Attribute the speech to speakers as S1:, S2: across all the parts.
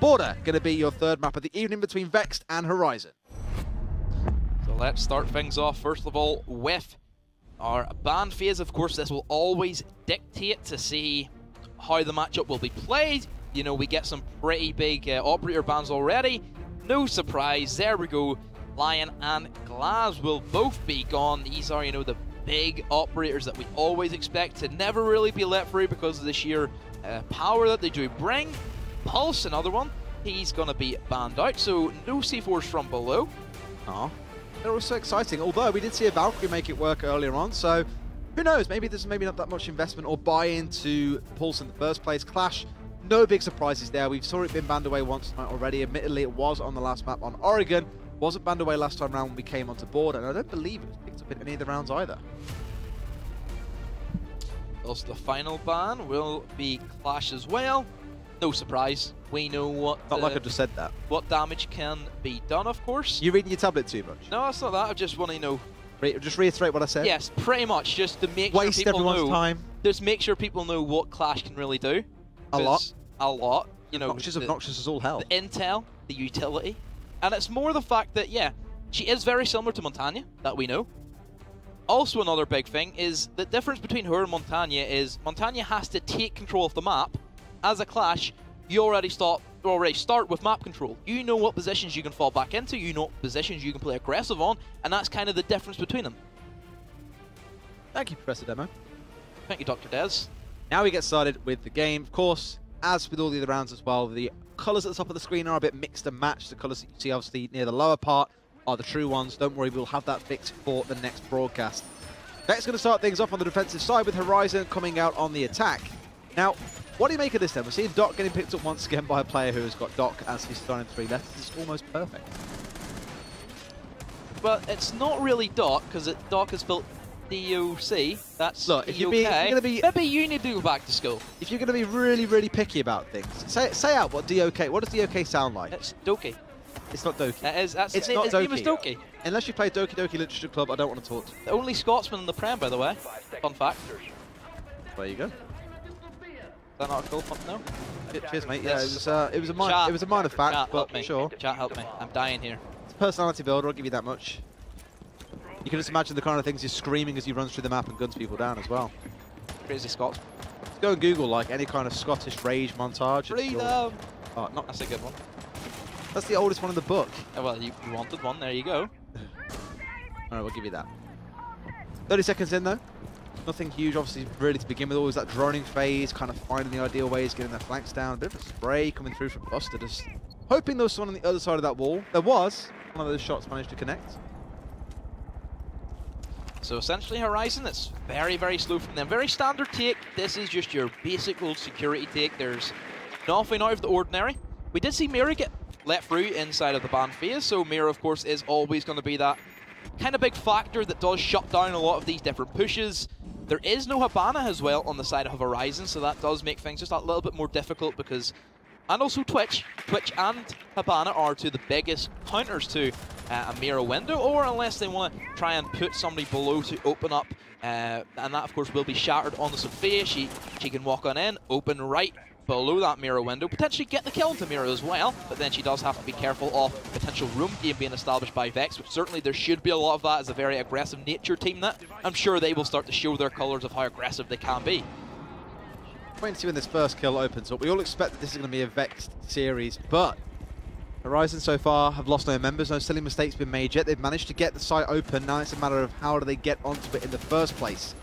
S1: Border going to be your third map of the evening between Vexed and Horizon.
S2: So let's start things off, first of all, with our ban phase. Of course, this will always dictate to see how the matchup will be played. You know, we get some pretty big operator bans already. No surprise, there we go. Lion and Glaz will both be gone. These are, you know, the big operators that we always expect to never really be let through because of the sheer power that they do bring. Pulse, another one, he's going to be banned out, so no C4s from below.
S1: Oh, they're also exciting, although we did see a Valkyrie make it work earlier on, so who knows, maybe there's not that much investment or buy-in to Pulse in the first place. Clash, no big surprises there. We've saw it been banned away once tonight already. Admittedly, it was on the last map on Oregon. Wasn't banned away last time around when we came onto board, and I don't believe it was picked up in any of the rounds either.
S2: Also, the final ban will be Clash as well. No surprise. We know what...
S1: Not like I just said that.
S2: What damage can be done, of course.
S1: You reading your tablet too much?
S2: No, it's not that. I just want to know...
S1: Just reiterate what I said?
S2: Yes, pretty much. Just to make
S1: Waste
S2: sure people
S1: everyone's
S2: know...
S1: time.
S2: Just make sure people know what Clash can really do.
S1: A lot.
S2: A lot. You know,
S1: obnoxious as all hell.
S2: The intel, the utility. And it's more the fact that, yeah, she is very similar to Montagna, that we know. Also, another big thing is the difference between her and Montagna is Montagna has to take control of the map. As a Clash, you already start with map control. You know what positions you can fall back into, you know what positions you can play aggressive on, and that's kind of the difference between them.
S1: Thank you, Professor Demo.
S2: Thank you, Dr. Des.
S1: Now we get started with the game. Of course, as with all the other rounds as well, the colours at the top of the screen are a bit mixed and matched. The colours that you see obviously near the lower part are the true ones. Don't worry, we'll have that fixed for the next broadcast. Vex's going to start things off on the defensive side with Horizon coming out on the attack. Now, what do you make of this then? We're seeing Doc getting picked up once again by a player who has got Doc as his starting 3 letters. It's almost perfect.
S2: Well, it's not really Doc, because Doc has built DOC. That's
S1: Look, if you're
S2: going
S1: to be...
S2: Maybe you need to go back to school.
S1: If you're going to be really, really picky about things, say out what DOK... What does DOK sound like?
S2: It's Doki.
S1: It's not Doki.
S2: It's not
S1: his
S2: Doki. Name is Doki.
S1: Unless you play Doki Doki Literature Club, I don't want to talk to you.
S2: The only Scotsman in the Prem, by the way. Fun fact.
S1: There you go.
S2: Is that not a cool fun? No?
S1: Cheers, mate. Yeah, it was a minor fact,
S2: Chat,
S1: but
S2: help me.
S1: sure.
S2: Chat, help me. I'm dying here.
S1: It's a personality builder, I'll give you that much. You can just imagine the kind of things he's screaming as he runs through the map and guns people down as well.
S2: Crazy Scots.
S1: Just go and Google like any kind of Scottish rage montage.
S2: Freedom!
S1: Oh, not
S2: That's a good one.
S1: That's the oldest one in the book.
S2: Oh, well, you wanted one. There you go.
S1: Alright, we'll give you that. 30 seconds in though. Nothing huge, obviously, really to begin with. Always that droning phase, kind of finding the ideal ways, getting their flanks down. A bit of a spray coming through from Buster, just hoping there was someone on the other side of that wall. There was. One of those shots managed to connect.
S2: So essentially Horizon, it's very, very slow from them. Very standard take. This is just your basic old security take. There's nothing out of the ordinary. We did see Mira get let through inside of the ban phase, so Mira, of course, is always going to be that kind of big factor that does shut down a lot of these different pushes. There is no Habana as well on the side of Horizon, so that does make things just a little bit more difficult because... And also Twitch. Twitch and Habana are two of the biggest counters to a Mira window, or unless they want to try and put somebody below to open up, and that, of course, will be shattered on the Sophia. She can walk on in, open right below that Mira window, potentially get the kill into Mira as well, but then she does have to be careful of potential room game being established by Vex, which certainly there should be a lot of that as a very aggressive nature team that I'm sure they will start to show their colours of how aggressive they can be.
S1: Wait and see when this first kill opens up. We all expect that this is going to be a Vexed series, but Horizon so far have lost no members, no silly mistakes been made yet. They've managed to get the site open. Now it's a matter of how do they get onto it in the first place.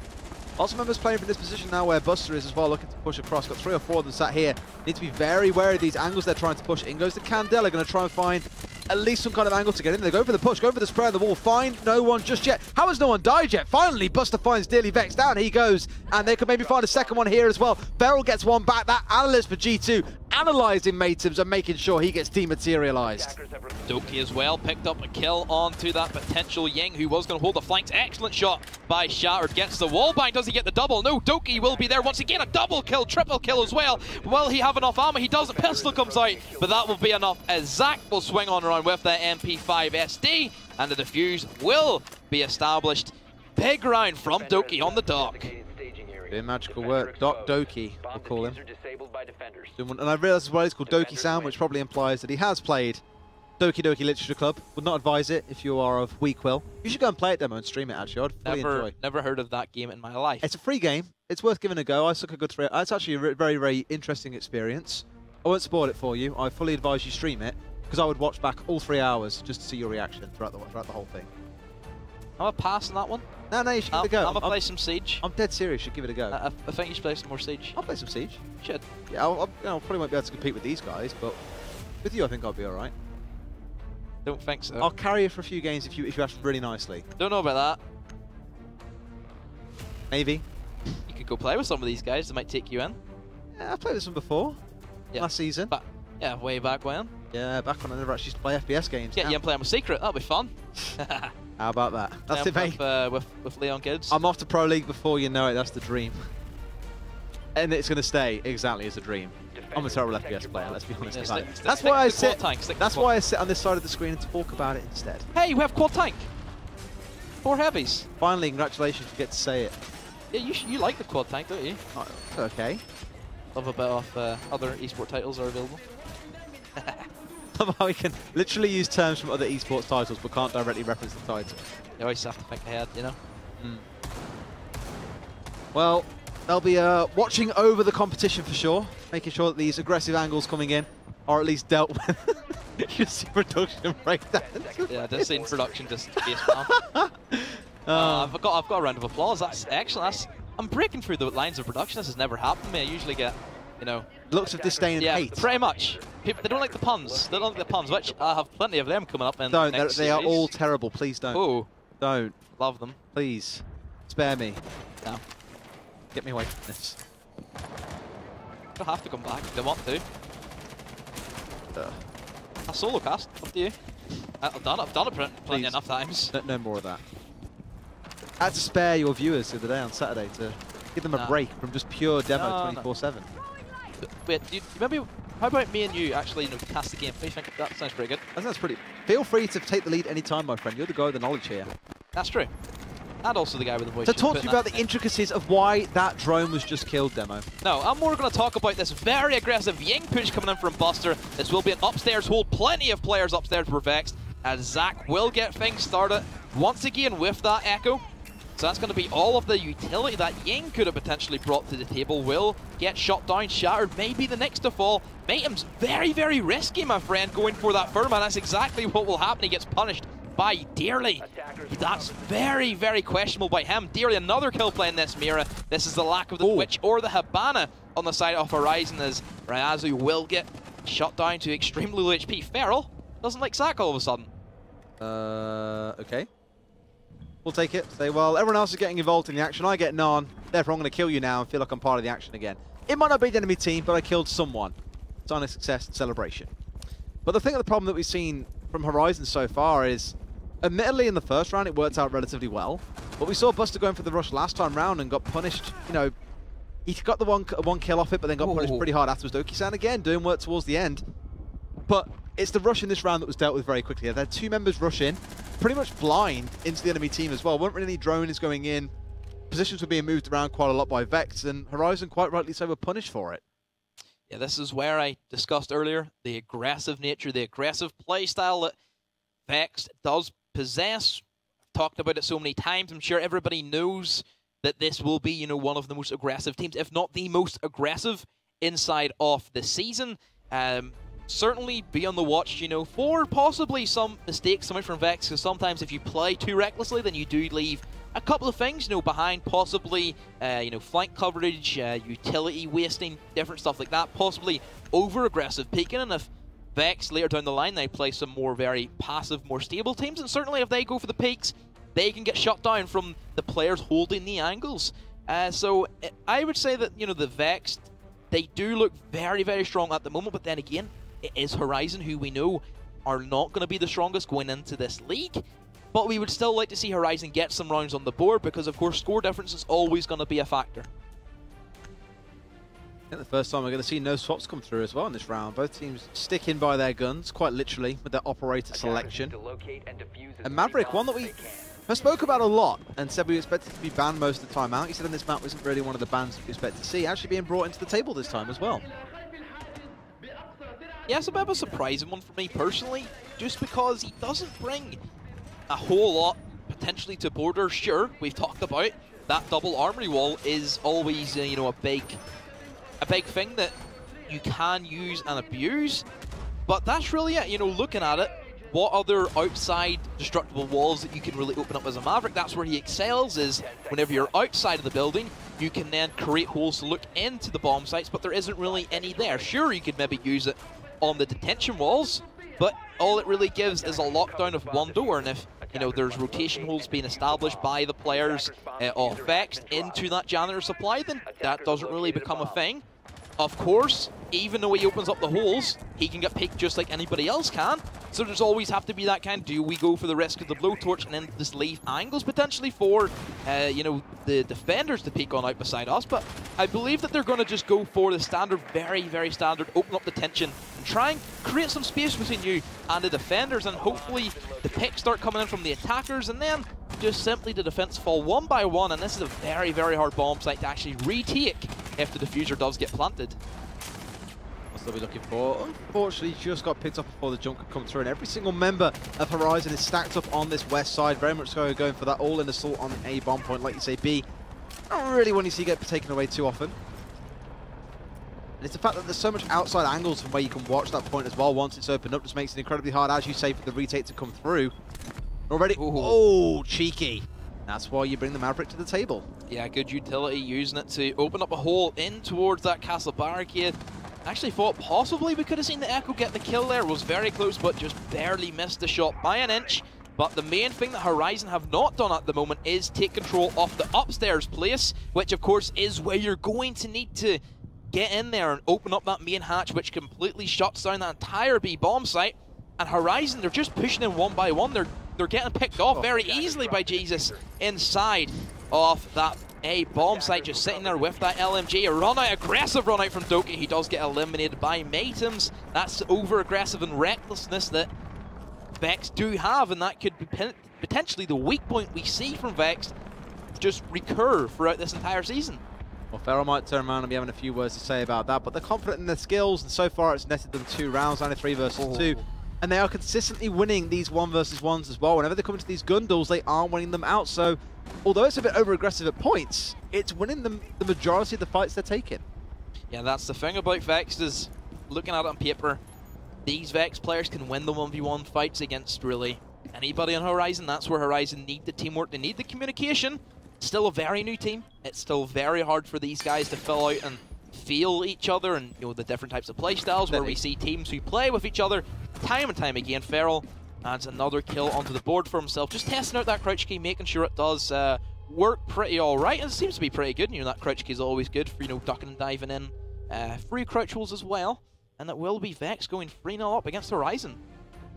S1: Lots of members playing from this position now where Buster is as well, looking to push across. Got 3 or 4 of them sat here. Need to be very wary of these angles they're trying to push. In goes the Candela, going to try and find at least some kind of angle to get in. They go for the push, go for the spray on the wall. Find no one just yet. How has no one died yet? Finally, Buster finds Dearly Vexed. Down he goes. And they could maybe find a second one here as well. Beryl gets one back. That analyst for G2 analysing Matems and making sure he gets dematerialized.
S2: Doki as well picked up a kill onto that potential Ying, who was going to hold the flanks. Excellent shot by Shattered. Gets the wallbang. Does he get the double? No, Doki will be there once again. A double kill, triple kill as well. Will he have enough ammo? He doesn't. Pistol comes out, but that will be enough as Zach will swing on around with that MP5 SD, and the defuse will be established. Big round from Doki on the dock.
S1: Doing magical work. Doc Doki, we'll call him. And I realise as well he's called Doki Sound, which probably implies that he has played Doki Doki Literature Club. Would not advise it if you are of weak will. You should go and play it demo and stream it, actually. I'd fully enjoy.
S2: Never heard of that game in my life.
S1: It's a free game. It's worth giving a go. I took a good 3 hours. It's actually a very, very interesting experience. I won't spoil it for you. I fully advise you stream it, because I would watch back all 3 hours just to see your reaction throughout the whole thing.
S2: I'm a pass on that one.
S1: No, you should give it a go.
S2: I'm going to play some Siege.
S1: I'm dead serious. You should give it a go.
S2: I think you should play some more Siege.
S1: I'll play some Siege.
S2: You should.
S1: Yeah, I probably won't be able to compete with these guys, but with you I think I'll be alright.
S2: Don't think so.
S1: I'll carry you for a few games if you ask really nicely.
S2: Don't know about that.
S1: Maybe.
S2: You could go play with some of these guys. They might take you in.
S1: Yeah, I've played with some before. Yeah. Last season.
S2: But yeah, way back when.
S1: Yeah, back when I never actually used to play FPS games.
S2: Get you and play them a secret. That'll be fun.
S1: How about that? That's it, mate.
S2: With Leon Kids.
S1: I'm off to Pro League before you know it. That's the dream. And it's going to stay exactly as a dream. I'm a terrible FPS player, let's be honest. That's why I sit. That's why I sit on this side of the screen and talk about it instead.
S2: Hey, we have quad tank. 4 heavies.
S1: Finally, congratulations, you get to say it.
S2: Yeah, you like the quad tank, don't you?
S1: Oh, it's okay.
S2: Love a bit of other esport titles are available.
S1: Love how we can literally use terms from other esports titles but can't directly reference the title.
S2: You always have to think ahead, you know?
S1: Well, they'll be watching over the competition for sure, making sure that these aggressive angles coming in are at least dealt with. You see production breakdown.
S2: Yeah, this in production just face down. I've got a round of applause. That's excellent. I'm breaking through the lines of production. This has never happened to me. I usually get, you know,
S1: looks of disdain and hate.
S2: Yeah, pretty much. People, they don't like the puns. They don't like the puns, which I have plenty of them coming up in
S1: the
S2: next
S1: they are
S2: series.
S1: all terrible. Please don't.
S2: Oh,
S1: don't.
S2: Love them.
S1: Please, spare me.
S2: No.
S1: Get me away from this.
S2: They'll have to come back if they want to. A solo cast, up to you. I've done it plenty enough times.
S1: No more of that. I had to spare your viewers the other day on Saturday to give them a break from just pure demo 24/7.
S2: Wait, maybe how about me and you actually cast the game? What do you think? That sounds pretty good.
S1: That sounds pretty. Feel free to take the lead anytime, my friend. You're the guy with the knowledge here.
S2: That's true. And also the guy with the voice.
S1: So talk to you about the intricacies of why that drone was just killed, Demo.
S2: No, I'm more going to talk about this very aggressive Ying push coming in from Buster. This will be an upstairs hold. Plenty of players upstairs were vexed, as Zach will get things started once again with that Echo. So that's going to be all of the utility that Ying could have potentially brought to the table. Will get shot down, shattered, maybe the next to fall. Matem's very, very risky, my friend, going for that Furman. That's exactly what will happen. He gets punished by Dearly. That's very, very questionable by him. Dearly, another kill play in this Mira. This is the lack of the Twitch or the Habana on the side of Horizon, as Ryazu will get shot down to extremely low HP. Feral doesn't like Zach all of a sudden.
S1: Okay. We'll take it. Say, well, everyone else is getting involved in the action. I get none. Therefore, I'm going to kill you now and feel like I'm part of the action again. It might not be the enemy team, but I killed someone. Sign of success and celebration. But the thing, the problem that we've seen from Horizon so far is, admittedly, in the first round, it worked out relatively well. But we saw Buster going for the rush last time round and got punished. You know, he got the one kill off it, but then got punished pretty hard afterwards. Doki-san again doing work towards the end. But it's the rush in this round that was dealt with very quickly. They had 2 members rush in, pretty much blind into the enemy team as well. Weren't really any drones going in. Positions were being moved around quite a lot by Vexed, and Horizon, quite rightly so, were punished for it.
S2: Yeah, this is where I discussed earlier, the aggressive nature, the aggressive play style that Vexed does possess. I've talked about it so many times. I'm sure everybody knows that this will be, you know, one of the most aggressive teams, if not the most aggressive inside of the season. Certainly be on the watch, you know, for possibly some mistakes coming from Vex, because sometimes if you play too recklessly, then you do leave a couple of things, you know, behind, possibly, you know, flank coverage, utility wasting, different stuff like that, possibly over-aggressive peeking, and if Vex later down the line, they play some more very passive, more stable teams, and certainly if they go for the peaks, they can get shut down from the players holding the angles. So I would say that, you know, the Vex, they do look very, very strong at the moment, but then again, it is Horizon, who we know are not going to be the strongest going into this league. But we would still like to see Horizon get some rounds on the board, because of course score difference is always going to be a factor.
S1: I think the first time we're going to see no swaps come through as well in this round. Both teams sticking by their guns, quite literally, with their operator selection. And Maverick, one that we I spoke about a lot and said we expected to be banned most of the time out. He said on this map isn't really one of the bans that we expect to see, actually being brought into the table this time as well.
S2: Yeah, it's a bit of a surprising one for me personally, just because he doesn't bring a whole lot potentially to Border. Sure, we've talked about that double armory wall is always you know, a big thing that you can use and abuse, but that's really it. You know, looking at it, what other outside destructible walls that you can really open up as a Maverick? That's where he excels, is whenever you're outside of the building, you can then create holes to look into the bomb sites, but there isn't really any there. Sure, you could maybe use it on the detention walls, but all it really gives is a lockdown of one door, and if you know there's rotation holes being established by the players of Vexed into that janitor supply, then that doesn't really become a thing. Of course, even though he opens up the holes, he can get picked just like anybody else can. So there's always have to be that kind, do we go for the risk of the blowtorch and then just leave angles potentially for, you know, the defenders to peek on out beside us? But I believe that they're going to just go for the standard, very, very standard, open up the tension and try and create some space between you and the defenders, and hopefully the picks start coming in from the attackers, and then just simply the defense fall one by one, and this is a very, very hard bomb site to actually retake if the diffuser does get planted.
S1: That's what we're looking for. Unfortunately, just got picked up before the jump could come through, and every single member of Horizon is stacked up on this west side, very much so going for that all-in assault on A bomb point, like you say, B. I don't really want to see get taken away too often. And it's the fact that there's so much outside angles from where you can watch that point as well once it's opened up, just makes it incredibly hard, as you say, for the retake to come through. Already, oh, cheeky. That's why you bring the Maverick to the table. Yeah,
S2: good utility, using it to open up a hole in towards that castle barricade. Actually thought possibly we could have seen the Echo get the kill there. Was very close, but just barely missed the shot by an inch. But the main thing that Horizon have not done at the moment is take control of the upstairs place, which of course is where you're going to need to get in there and open up that main hatch, which completely shuts down that entire B bomb site. And Horizon, they're just pushing in one by one. They're getting picked off very easily by Jesus inside of that A bomb site, just sitting there with that LMG. A run out, aggressive run out from Doki. He does get eliminated by Matems. That's over aggressive and recklessness that Vex do have, and that could be potentially the weak point we see from Vex just recur throughout this entire season.
S1: Well, Feral might turn around and be having a few words to say about that, but they're confident in their skills, and so far it's netted them 2 rounds, only 3 versus 2. And they are consistently winning these 1 versus 1s as well. Whenever they come into these gun duels, they are winning them out. So, although it's a bit over-aggressive at points, it's winning them the majority of the fights they're taking.
S2: Yeah, that's the thing about Vex, is looking at it on paper, these Vex players can win the 1v1 fights against really anybody on Horizon. That's where Horizon need the teamwork, they need the communication. Still a very new team. It's still very hard for these guys to fill out and feel each other, and you know, the different types of play styles where we see teams who play with each other time and time again. Feral adds another kill onto the board for himself, just testing out that crouch key, making sure it does work pretty alright, and it seems to be pretty good. You know, that crouch key is always good for, you know, ducking and diving in. Free crouch holes as well, and it will be Vex going 3-0 up against Horizon.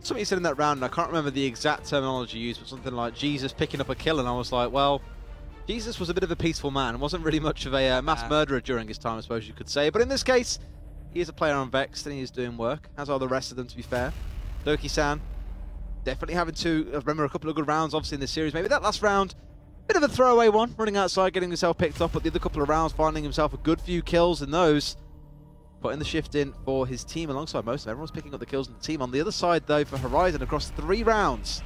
S1: Something you said in that round, and I can't remember the exact terminology used, but something like Jesus picking up a kill, and I was like, well, Jesus was a bit of a peaceful man, wasn't really much of a mass murderer during his time, I suppose you could say. But in this case, he is a player on Vexed, and he is doing work, as are the rest of them, to be fair. Doki-san, definitely having to remember a couple of good rounds, obviously, in this series. Maybe that last round, bit of a throwaway one, running outside, getting himself picked up, but the other couple of rounds, finding himself a good few kills in those. Putting the shift in for his team alongside most of them. Everyone's picking up the kills in the team. On the other side, though, for Horizon, across 3 rounds,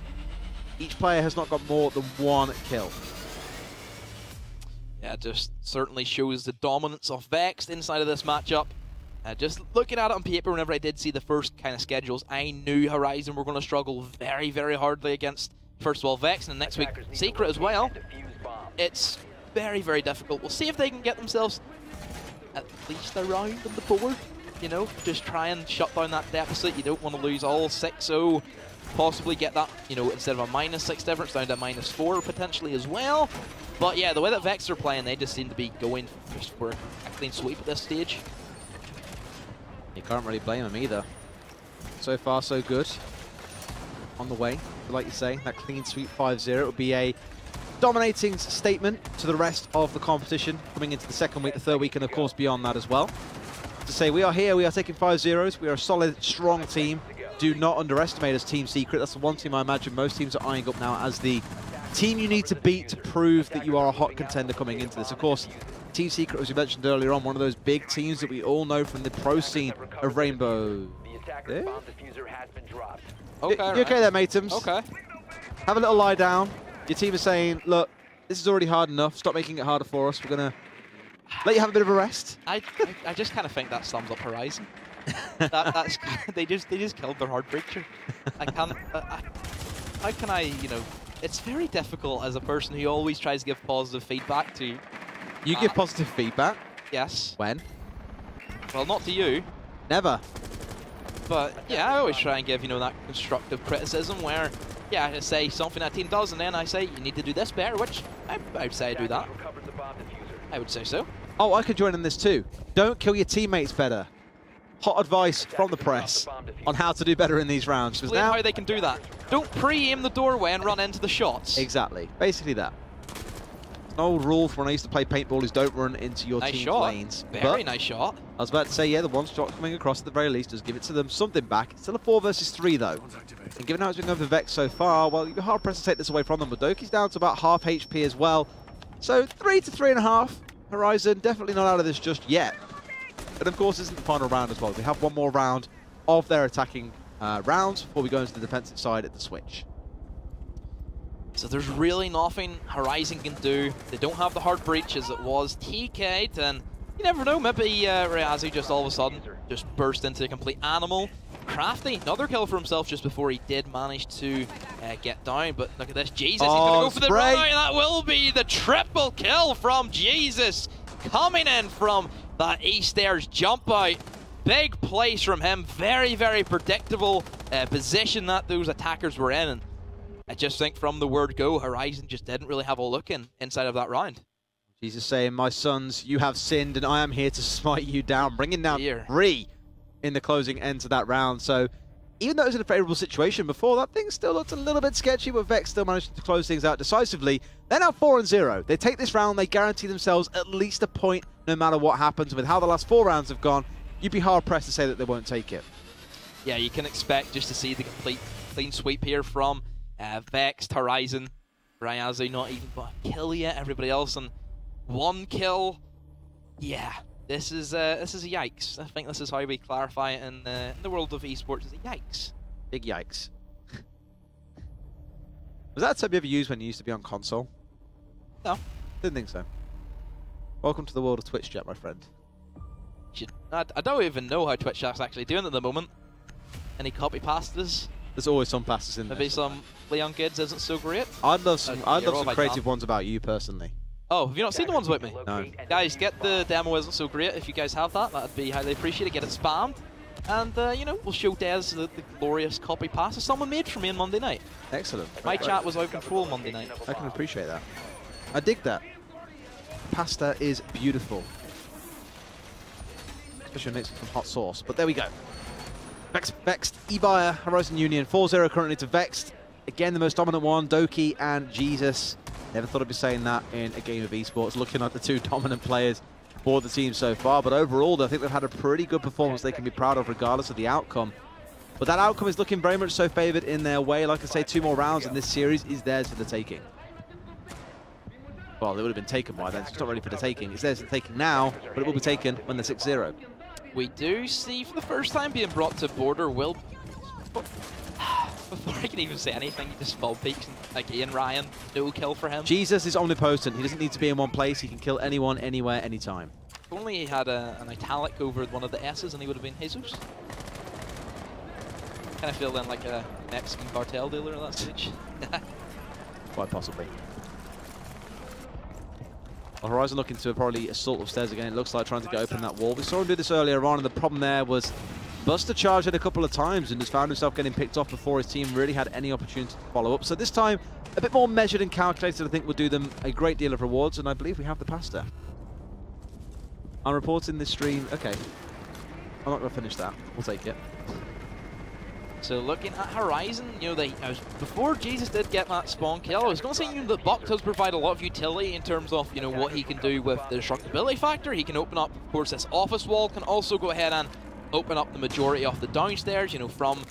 S1: each player has not got more than 1 kill.
S2: Yeah, just certainly shows the dominance of Vexed inside of this matchup. Just looking at it on paper, whenever I did see the first kind of schedules, I knew Horizon were going to struggle very, very hardly against, first of all, Vexed, and next week, Secret as well. It's very, very difficult. We'll see if they can get themselves at least a round on the board. You know, just try and shut down that deficit. You don't want to lose all 6, so possibly get that, you know, instead of a -6 difference down to a -4 potentially as well. But yeah, the way that Vex are playing, they just seem to be going just for a clean sweep at this stage.
S1: You can't really blame them either. So far, so good. On the way, like you say, that clean sweep 5-0. It would be a dominating statement to the rest of the competition coming into the second week, the third week, and of course beyond that as well. To say we are here, we are taking 5-0s. We are a solid, strong team. Do not underestimate us, Team Secret. That's the one team I imagine most teams are eyeing up now as the team you need to beat to prove that you are a hot contender coming into this. Of course, Team Secret, as we mentioned earlier on, one of those big teams that we all know from the pro scene of Rainbow. Yeah?
S2: Okay,
S1: you okay there, matems?
S2: Okay.
S1: Have a little lie down. Your team is saying, look, this is already hard enough. Stop making it harder for us. We're going to let you have a bit of a rest.
S2: I just kind of think that sums up Horizon. That's they just killed their hard breacher. I can't. How can I? You know, it's very difficult as a person who always tries to give positive feedback to.
S1: You give positive feedback?
S2: Yes.
S1: When?
S2: Well, not to you.
S1: Never.
S2: But yeah, I always try and give, you know, that constructive criticism where, yeah, I say something that team does, and then I say you need to do this better, which I would say I do that. I would say so.
S1: Oh, I could join in this too. Don't kill your teammates better. Hot advice from the press on how to do better in these rounds.
S2: Explain
S1: now
S2: how they can do that. Don't pre-aim the doorway and run into the shots.
S1: Exactly. Basically that. An old rule from when I used to play paintball is don't run into your team's lanes.
S2: Very nice shot.
S1: I was about to say, yeah, the one shot coming across at the very least, just give it to them something back. It's still a 4 versus 3 though. And given how it's been going for Vexed so far, well, you're hard pressed to take this away from them. But Doki's down to about half HP as well. So 3 to 3.5. Horizon definitely not out of this just yet. But of course, this isn't the final round as well. We have one more round of their attacking rounds before we go into the defensive side at the switch.
S2: So there's really nothing Horizon can do. They don't have the hard breach as it was TK'd, and you never know, maybe Ryazi just all of a sudden just burst into a complete animal. Crafty, another kill for himself just before he did manage to get down, but look at this, Jesus, he's going to go for the run out, and that will be the triple kill from Jesus, coming in from that E-stairs jump out. Big place from him, very, very predictable position that those attackers were in, and I just think from the word go, Horizon just didn't really have a look inside of that round.
S1: Jesus saying, my sons, you have sinned, and I am here to smite you down, bringing down 3 in the closing end to that round. So even though it was in a favourable situation before, that thing still looked a little bit sketchy, but Vex still managed to close things out decisively. They're now 4-0. They take this round, they guarantee themselves at least a point no matter what happens. With how the last 4 rounds have gone, you'd be hard-pressed to say that they won't take it.
S2: Yeah, you can expect just to see the complete clean sweep here from Vexed, Horizon, Ryazi not even got a kill yet, everybody else on 1 kill. Yeah, this is a yikes. I think this is how we clarify it in the world of esports. It's a yikes.
S1: Big yikes. Was that a term you ever used when you used to be on console?
S2: No.
S1: Didn't think so. Welcome to the world of Twitch chat, my friend.
S2: I don't even know how Twitch chat's actually doing at the moment. Any copy pastas?
S1: There's always some passes in there.
S2: Maybe some Leon Kids isn't so great.
S1: I'd love some creative ones about you personally.
S2: Oh, have you not seen the ones about me?
S1: No.
S2: Guys, get the demo isn't so great. If you guys have that, that'd be highly appreciated. Get it spammed. And, you know, we'll show Des the glorious copy pasta someone made for me on Monday night.
S1: Excellent.
S2: My chat was out of control Monday night.
S1: I can appreciate that. I dig that. Pasta is beautiful. Especially mixed with some hot sauce. But there we go. Vexed, eBuyer, Horizon Union, 4-0 currently to Vexed. Again, the most dominant one, Doki and Jesus. Never thought I'd be saying that in a game of esports, looking at the 2 dominant players for the team so far. But overall, I think they've had a pretty good performance they can be proud of regardless of the outcome. But that outcome is looking very much so favoured in their way. Like I say, 2 more rounds in this series is theirs for the taking. Well, it would have been taken by then, so it's not ready for the taking. It's theirs for the taking now, but it will be taken when they're 6-0.
S2: We do see for the first time being brought to border will... Before I can even say anything, he just fall peaks and, like Ian Ryan, no kill for him.
S1: Jesus is omnipotent. He doesn't need to be in one place. He can kill anyone, anywhere, anytime.
S2: If only he had an italic over one of the S's and he would have been Jesus. Kind of feel then like a Mexican cartel dealer at that stage.
S1: Quite possibly. Well, Horizon looking to probably assault upstairs again. It looks like trying to get open that wall. We saw him do this earlier on, and the problem there was Buster charged it a couple of times and just found himself getting picked off before his team really had any opportunity to follow up. So this time, a bit more measured and calculated, I think will do them a great deal of rewards, and I believe we have the pasta. I'm reporting this stream. Okay. I'm not going to finish that. We'll take it.
S2: So looking at Horizon, you know, before Jesus did get that spawn kill, I was going to say, you know, that Buck does provide a lot of utility in terms of, you know, what he can do with the destructibility factor. He can open up, of course, this office wall, can also go ahead and open up the majority of the downstairs, you know, from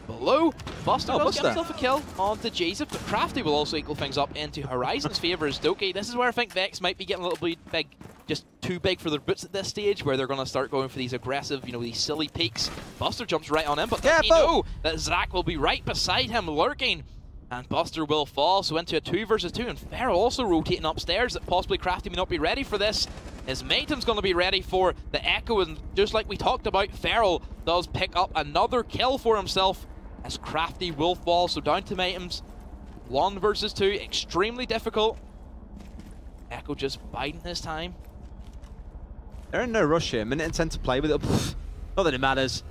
S2: below. Buster will get himself a kill onto Jesus, but Crafty will also equal things up into Horizon's favour as Doki. This is where I think Vex might be getting a little bit big, just too big for their boots at this stage, where they're going to start going for these aggressive, you know, these silly peaks. Buster jumps right on him, but does he know that Zach will be right beside him lurking? And Buster will fall, so into a 2 versus 2, and Feral also rotating upstairs, that possibly Crafty may not be ready for this. His Matem's going to be ready for the Echo, and just like we talked about, Feral does pick up another kill for himself, as Crafty will fall, so down to Matems. 1 versus 2, extremely difficult. Echo just biding his time.
S1: They're in no rush here, minute and 10 to play with it. Not that it matters.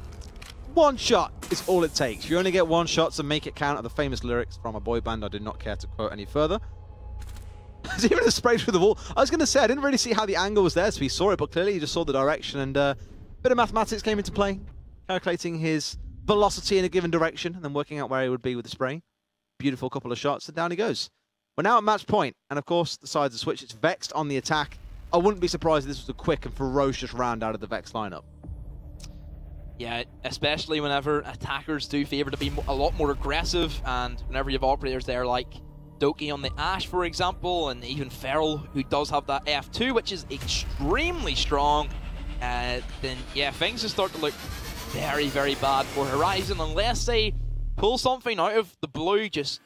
S1: One shot is all it takes. You only get one shot to make it count, are the famous lyrics from a boy band I did not care to quote any further. There's even a spray through the wall. I was going to say, I didn't really see how the angle was there, so he saw it, but clearly he just saw the direction, and a bit of mathematics came into play, calculating his velocity in a given direction, and then working out where he would be with the spray. Beautiful couple of shots, and down he goes. We're now at match point, and of course, the sides are switched. It's Vexed on the attack. I wouldn't be surprised if this was a quick and ferocious round out of the Vex lineup.
S2: Yeah, especially whenever attackers do favour to be a lot more aggressive, and whenever you have operators there like Doki on the Ashe, for example, and even Feral, who does have that F2, which is extremely strong, then yeah, things just start to look very, very bad for Horizon, unless they pull something out of the blue. Just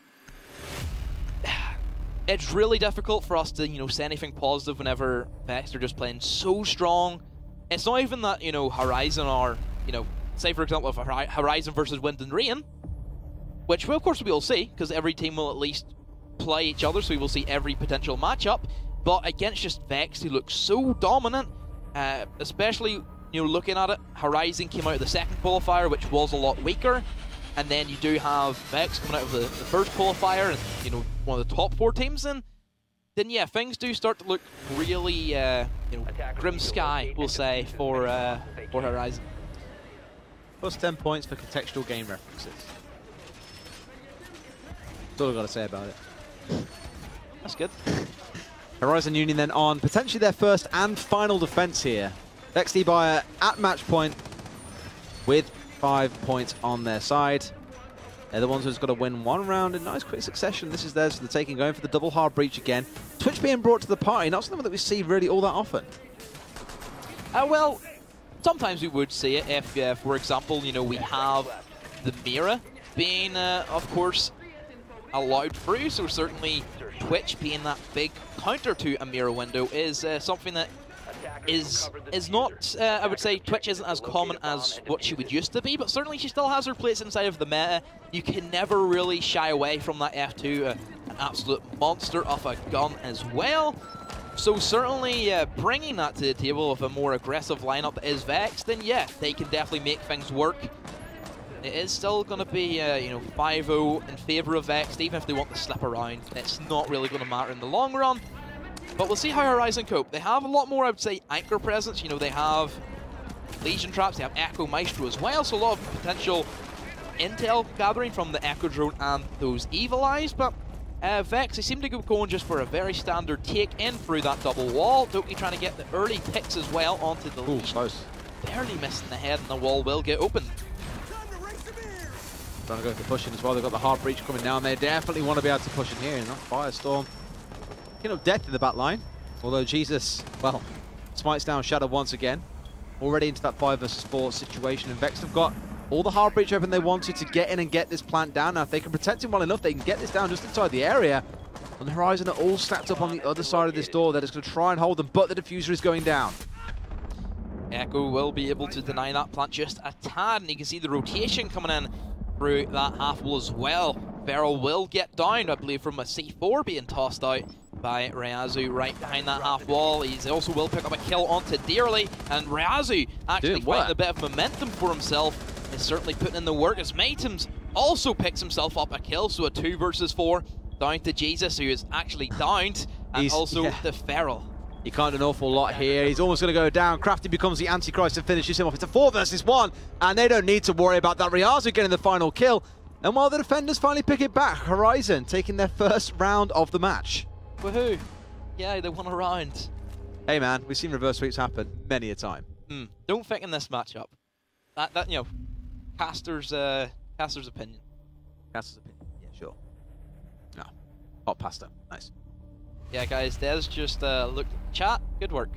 S2: it's really difficult for us to, you know, say anything positive whenever Vex are just playing so strong. It's not even that, you know, Horizon are, you know, say for example, if Horizon versus Wind and Rain, which well, of course we will see, because every team will at least play each other, so we will see every potential matchup. But against just Vex, who looks so dominant, especially, you know, looking at it, Horizon came out of the second qualifier, which was a lot weaker, and then you do have Vex coming out of the first qualifier, and, you know, one of the top 4 teams, and then yeah, things do start to look really, you know, grim sky, we'll say, for Horizon.
S1: Plus 10 points for contextual game references. That's all I've got to say about it.
S2: That's good.
S1: Horizon Union then on potentially their first and final defense here. Vexed by at match point with 5 points on their side. They're the ones who's got to win one round in nice quick succession. This is theirs for the taking, going for the double hard breach again. Twitch being brought to the party, not something that we see really all that often.
S2: Well, sometimes we would see it if, for example, you know, we have the Mira being, of course, allowed through. So certainly Twitch being that big counter to a Mira window is something that is not, I would say, Twitch isn't as common as what she would used to be, but certainly she still has her place inside of the meta. You can never really shy away from that F2, an absolute monster of a gun as well. So certainly bringing that to the table with a more aggressive lineup that is Vexed, then yeah, they can definitely make things work. It is still going to be, you know, 5-0 in favour of Vexed, even if they want to slip around. It's not really going to matter in the long run. But we'll see how Horizon cope. They have a lot more, I would say, anchor presence. You know, they have Legion traps, they have Echo Maestro as well, so a lot of potential intel gathering from the Echo Drone and those Evil Eyes. But Vex, they seem to go going just for a very standard take in through that double wall. Doki trying to get the early picks as well onto the lead.
S1: Close.
S2: Barely missing the head, and the wall will get open.
S1: Trying to go for pushing as well. They've got the hard breach coming down. They definitely want to be able to push in here. Not Firestorm. You know, death in the back line. Although Jesus, well, smites down Shadow once again. Already into that 5 versus 4 situation. And Vex have got all the hard breach open they wanted to get in and get this plant down. Now, if they can protect him well enough, they can get this down just inside the area. And the Horizon are all stacked up on the other side of this door. They're just going to try and hold them, but the diffuser is going down.
S2: Echo will be able to deny that plant just a tad, and you can see the rotation coming in through that half wall as well. Feral will get down, I believe, from a C4 being tossed out by Ryazu right behind that half wall. He also will pick up a kill onto Dearly, and Ryazu actually finding a bit of momentum for himself. Is certainly putting in the work as Matems also picks himself up a kill, so a 2 versus 4 down to Jesus, who is actually downed, and also the Feral.
S1: He can't do an awful lot here. He's almost going to go down. Crafty becomes the Antichrist and finishes him off. It's a 4 versus 1, and they don't need to worry about that. Ryazu getting the final kill. And while the defenders finally pick it back, Horizon taking their first round of the match.
S2: Woohoo! Yeah, they won a round.
S1: Hey man, we've seen reverse sweeps happen many a time.
S2: Don't think in this matchup. That you know, caster's opinion.
S1: Caster's opinion. Yeah, sure. No. Hot pasta. Nice.
S2: Yeah, guys, Des just looked at the chat. Good work.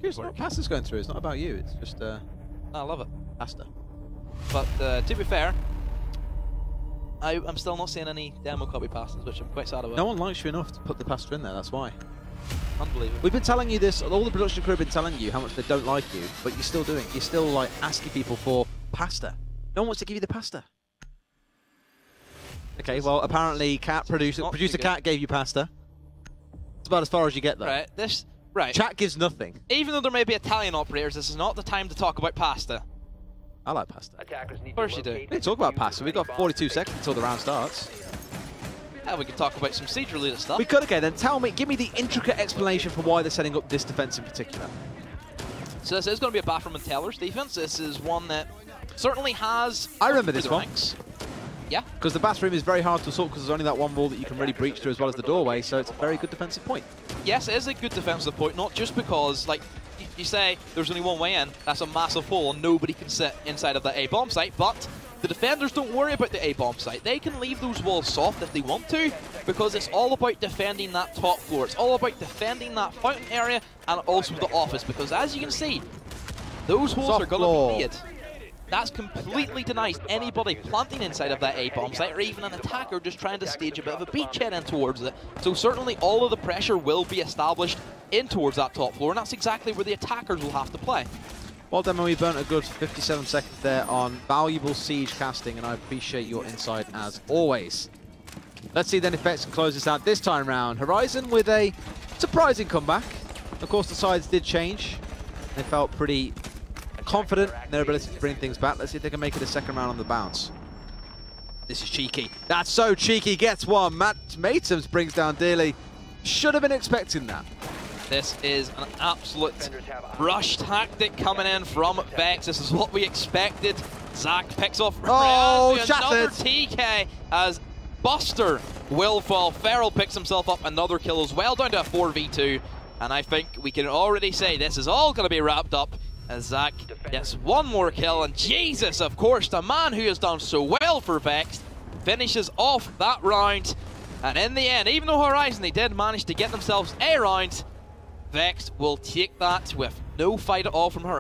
S1: It's not pasta's going through. It's not about you. It's just
S2: I love it.
S1: pasta.
S2: But to be fair, I'm still not seeing any demo copy pastas, which I'm quite sad about.
S1: No one likes you enough to put the pasta in there. That's why.
S2: Unbelievable.
S1: We've been telling you this. All the production crew have been telling you how much they don't like you, but you're still doing it. You're still like asking people for pasta. No one wants to give you the pasta. Okay, well apparently producer Cat gave you pasta. It's about as far as you get though.
S2: Right.
S1: Chat gives nothing.
S2: Even though there may be Italian operators, this is not the time to talk about pasta.
S1: I like pasta.
S2: Of course you do.
S1: We can talk about pasta. We've got 42 seconds until the round starts.
S2: Yeah, we could talk about some Siege related stuff.
S1: We could, okay, then give me the intricate explanation for why they're setting up this defense in particular.
S2: So this is going to be a bathroom and Teller's defense. This is one that certainly has...
S1: I remember this one.
S2: Ranks. Yeah.
S1: Because the bathroom is very hard to assault because there's only that one wall that you can really breach through as well as the doorway, so it's a very good defensive point.
S2: Yes, it is a good defensive point, not just because, like, you say there's only one way in, that's a massive hole and nobody can sit inside of that A-bomb site, but the defenders don't worry about the A-bomb site. They can leave those walls soft if they want to, because it's all about defending that top floor. It's all about defending that fountain area and also the office, because as you can see, those holes are going to be made. That's completely denies anybody planting inside of that A-bomb site, or even an attacker just trying to stage a bit of a beachhead in towards it. So certainly all of the pressure will be established in towards that top floor, and that's exactly where the attackers will have to play.
S1: Well, Demo, we burnt a good 57 seconds there on valuable Siege casting, and I appreciate your insight as always. Let's see then if Vexed can close this out this time round. Horizon with a surprising comeback. Of course, the sides did change. They felt pretty confident in their ability to bring things back. Let's see if they can make it a second round on the bounce. This is cheeky. That's so cheeky. Gets one. Matt Matems brings down dearly. Should have been expecting that.
S2: This is an absolute rush tactic coming in from Vex. This is what we expected. Zach picks off another TK as Buster will fall. Feral picks himself up another kill as well, down to a 4v2. And I think we can already say this is all going to be wrapped up as Zach gets one more kill. And Jesus, of course, the man who has done so well for Vex finishes off that round. And in the end, even though Horizon, they did manage to get themselves a round, Vex will take that with no fight at all from her.